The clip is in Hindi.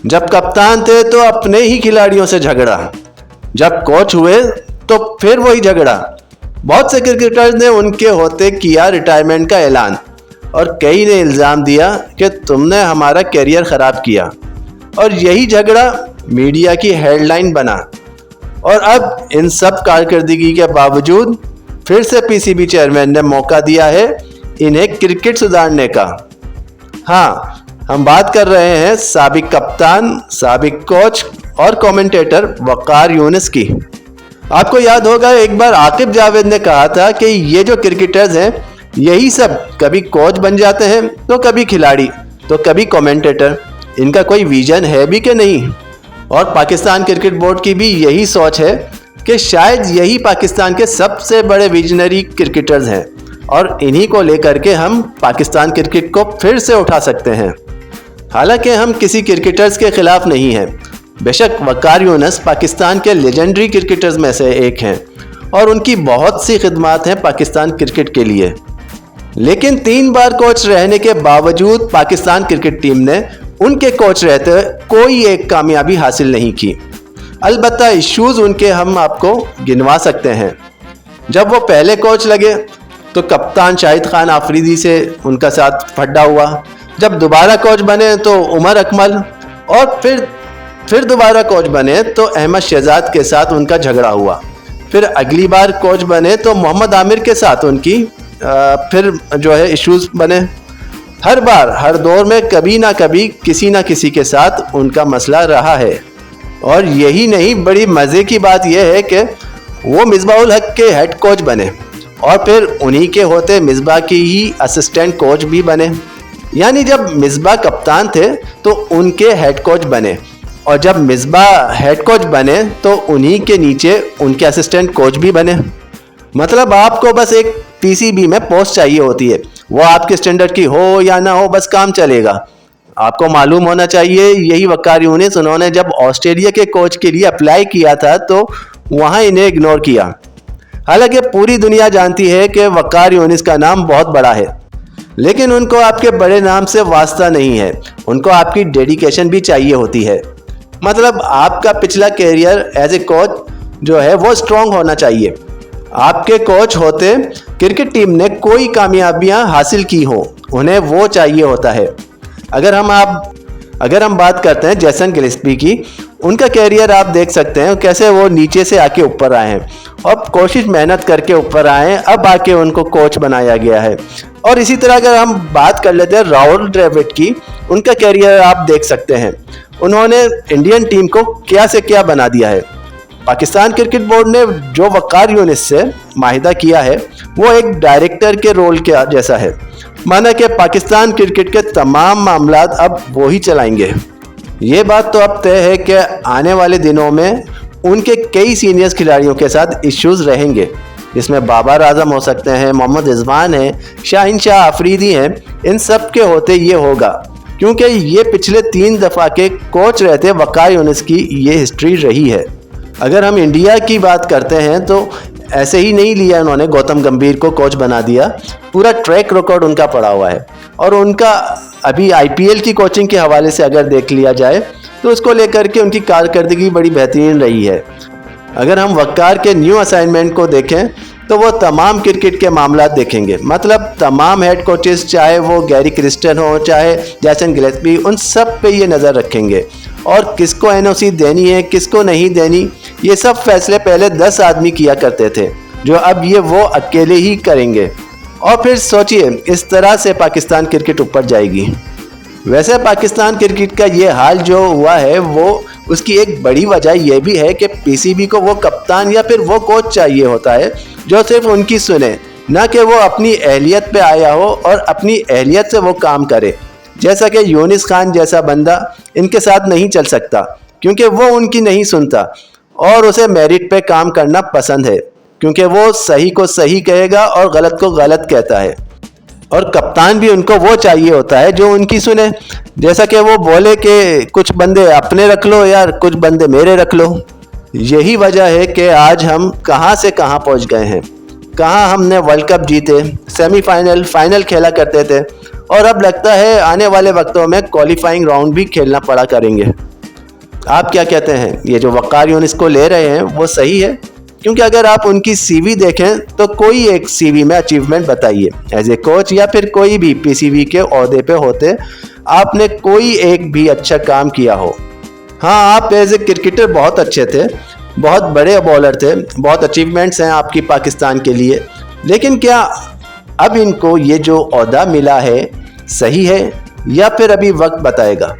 जब कप्तान थे तो अपने ही खिलाड़ियों से झगड़ा, जब कोच हुए तो फिर वही झगड़ा। बहुत से क्रिकेटर्स ने उनके होते किया रिटायरमेंट का ऐलान और कई ने इल्ज़ाम दिया कि तुमने हमारा करियर ख़राब किया, और यही झगड़ा मीडिया की हेडलाइन बना। और अब इन सब कारकर्दगी के बावजूद फिर से पीसीबी चेयरमैन ने मौका दिया है इन्हें क्रिकेट सुधारने का। हाँ, हम बात कर रहे हैं साबिक कप्तान, साबिक कोच और कमेंटेटर वक़ार यूनिस की। आपको याद होगा एक बार आकिब जावेद ने कहा था कि ये जो क्रिकेटर्स हैं यही सब कभी कोच बन जाते हैं, तो कभी खिलाड़ी, तो कभी कमेंटेटर। इनका कोई विजन है भी कि नहीं। और पाकिस्तान क्रिकेट बोर्ड की भी यही सोच है कि शायद यही पाकिस्तान के सबसे बड़े विजनरी क्रिकेटर्स हैं और इन्हीं को लेकर के हम पाकिस्तान क्रिकेट को फिर से उठा सकते हैं। हालांकि हम किसी क्रिकेटर्स के खिलाफ नहीं हैं। बेशक वक़ार यूनिस पाकिस्तान के लेजेंडरी क्रिकेटर्स में से एक हैं और उनकी बहुत सी खिदमात हैं पाकिस्तान क्रिकेट के लिए, लेकिन 3 बार कोच रहने के बावजूद पाकिस्तान क्रिकेट टीम ने उनके कोच रहते कोई एक कामयाबी हासिल नहीं की। अलबत्ता इश्यूज उनके हम आपको गिनवा सकते हैं। जब वो पहले कोच लगे तो कप्तान शाहिद खान आफरीदी से उनका साथ फड्डा हुआ। जब दोबारा कोच बने तो उमर अकमल, और फिर दोबारा कोच बने तो अहमद शहजाद के साथ उनका झगड़ा हुआ। फिर अगली बार कोच बने तो मोहम्मद आमिर के साथ उनकी फिर जो है इश्यूज बने। हर बार हर दौर में कभी ना कभी किसी ना किसी के साथ उनका मसला रहा है। और यही नहीं, बड़ी मज़े की बात यह है कि वो मिसबाहुल हक के हेड कोच बने और फिर उन्हीं के होते मिसबाह की ही असिस्टेंट कोच भी बने। यानी जब मिसबाह कप्तान थे तो उनके हेड कोच बने, और जब मिसबाह हेड कोच बने तो उन्हीं के नीचे उनके असिस्टेंट कोच भी बने। मतलब आपको बस एक पीसीबी में पोस्ट चाहिए होती है, वो आपके स्टैंडर्ड की हो या ना हो, बस काम चलेगा। आपको मालूम होना चाहिए यही वक़ार यूनिस, उन्होंने जब ऑस्ट्रेलिया के कोच के लिए अप्लाई किया था तो वहाँ इन्हें इग्नोर किया। हालांकि पूरी दुनिया जानती है कि वक़ार यूनिस का नाम बहुत बड़ा है, लेकिन उनको आपके बड़े नाम से वास्ता नहीं है, उनको आपकी डेडिकेशन भी चाहिए होती है। मतलब आपका पिछला कैरियर एज ए कोच जो है वो स्ट्रॉन्ग होना चाहिए। आपके कोच होते क्रिकेट टीम ने कोई कामयाबियां हासिल की हो, उन्हें वो चाहिए होता है। अगर हम बात करते हैं जेसन गिलेस्पी की, उनका कैरियर आप देख सकते हैं कैसे वो नीचे से आके ऊपर आए हैं और कोशिश मेहनत करके ऊपर आए, अब आके उनको कोच बनाया गया है। और इसी तरह अगर हम बात कर लेते हैं राहुल द्रविड़ की, उनका कैरियर आप देख सकते हैं, उन्होंने इंडियन टीम को क्या से क्या बना दिया है। पाकिस्तान क्रिकेट बोर्ड ने जो वक़ार यूनिस से माहिदा किया है वो एक डायरेक्टर के रोल के जैसा है, माना कि पाकिस्तान क्रिकेट के तमाम मामला अब वो ही चलाएंगे। ये बात तो अब तय है कि आने वाले दिनों में उनके कई सीनियर खिलाड़ियों के साथ इश्यूज रहेंगे, जिसमें बाबर आजम हो सकते हैं, मोहम्मद रिजवान हैं, शाहीन शाह आफरीदी हैं। इन सब के होते ये होगा क्योंकि ये पिछले 3 दफ़ा के कोच रहते वक़ार यूनिस की ये हिस्ट्री रही है। अगर हम इंडिया की बात करते हैं तो ऐसे ही नहीं लिया उन्होंने गौतम गंभीर को कोच बना दिया, पूरा ट्रैक रिकॉर्ड उनका पड़ा हुआ है। और उनका अभी आईपीएल की कोचिंग के हवाले से अगर देख लिया जाए तो उसको लेकर के उनकी कारकर्दगी बड़ी बेहतरीन रही है। अगर हम वक़ार के न्यू असाइनमेंट को देखें तो वो तमाम क्रिकेट के मामला देखेंगे, मतलब तमाम हेड कोचेस, चाहे वो गैरी क्रिस्टन हो, चाहे जेसन गिलेस्पी, उन सब पे ये नज़र रखेंगे। और किसको एनओसी देनी है, किसको नहीं देनी, ये सब फैसले पहले 10 आदमी किया करते थे, जो अब ये वो अकेले ही करेंगे। और फिर सोचिए इस तरह से पाकिस्तान क्रिकेट ऊपर जाएगी। वैसे पाकिस्तान क्रिकेट का ये हाल जो हुआ है वो उसकी एक बड़ी वजह यह भी है कि पीसीबी को वो कप्तान या फिर वो कोच चाहिए होता है जो सिर्फ उनकी सुने, ना कि वो अपनी अहलियत पे आया हो और अपनी अहलियत से वो काम करे। जैसा कि यूनिस खान जैसा बंदा इनके साथ नहीं चल सकता क्योंकि वो उनकी नहीं सुनता और उसे मेरिट पे काम करना पसंद है, क्योंकि वो सही को सही कहेगा और गलत को गलत कहता है। और कप्तान भी उनको वो चाहिए होता है जो उनकी सुने, जैसा कि वो बोले कि कुछ बंदे अपने रख लो यार, कुछ बंदे मेरे रख लो। यही वजह है कि आज हम कहां से कहां पहुंच गए हैं। कहां हमने वर्ल्ड कप जीते, सेमीफाइनल, फाइनल खेला करते थे और अब लगता है आने वाले वक्तों में क्वालिफाइंग राउंड भी खेलना पड़ा करेंगे। आप क्या कहते हैं, ये जो वक़ार यूनिस को ले रहे हैं वो सही है? क्योंकि अगर आप उनकी सीवी देखें तो कोई एक सीवी में अचीवमेंट बताइए एज ए कोच या फिर कोई भी पीसीबी के ओहदे पे होते आपने कोई एक भी अच्छा काम किया हो। हाँ, आप एज ए क्रिकेटर बहुत अच्छे थे, बहुत बड़े बॉलर थे, बहुत अचीवमेंट्स हैं आपकी पाकिस्तान के लिए, लेकिन क्या अब इनको ये जो ओहदा मिला है सही है या फिर अभी वक्त बताएगा।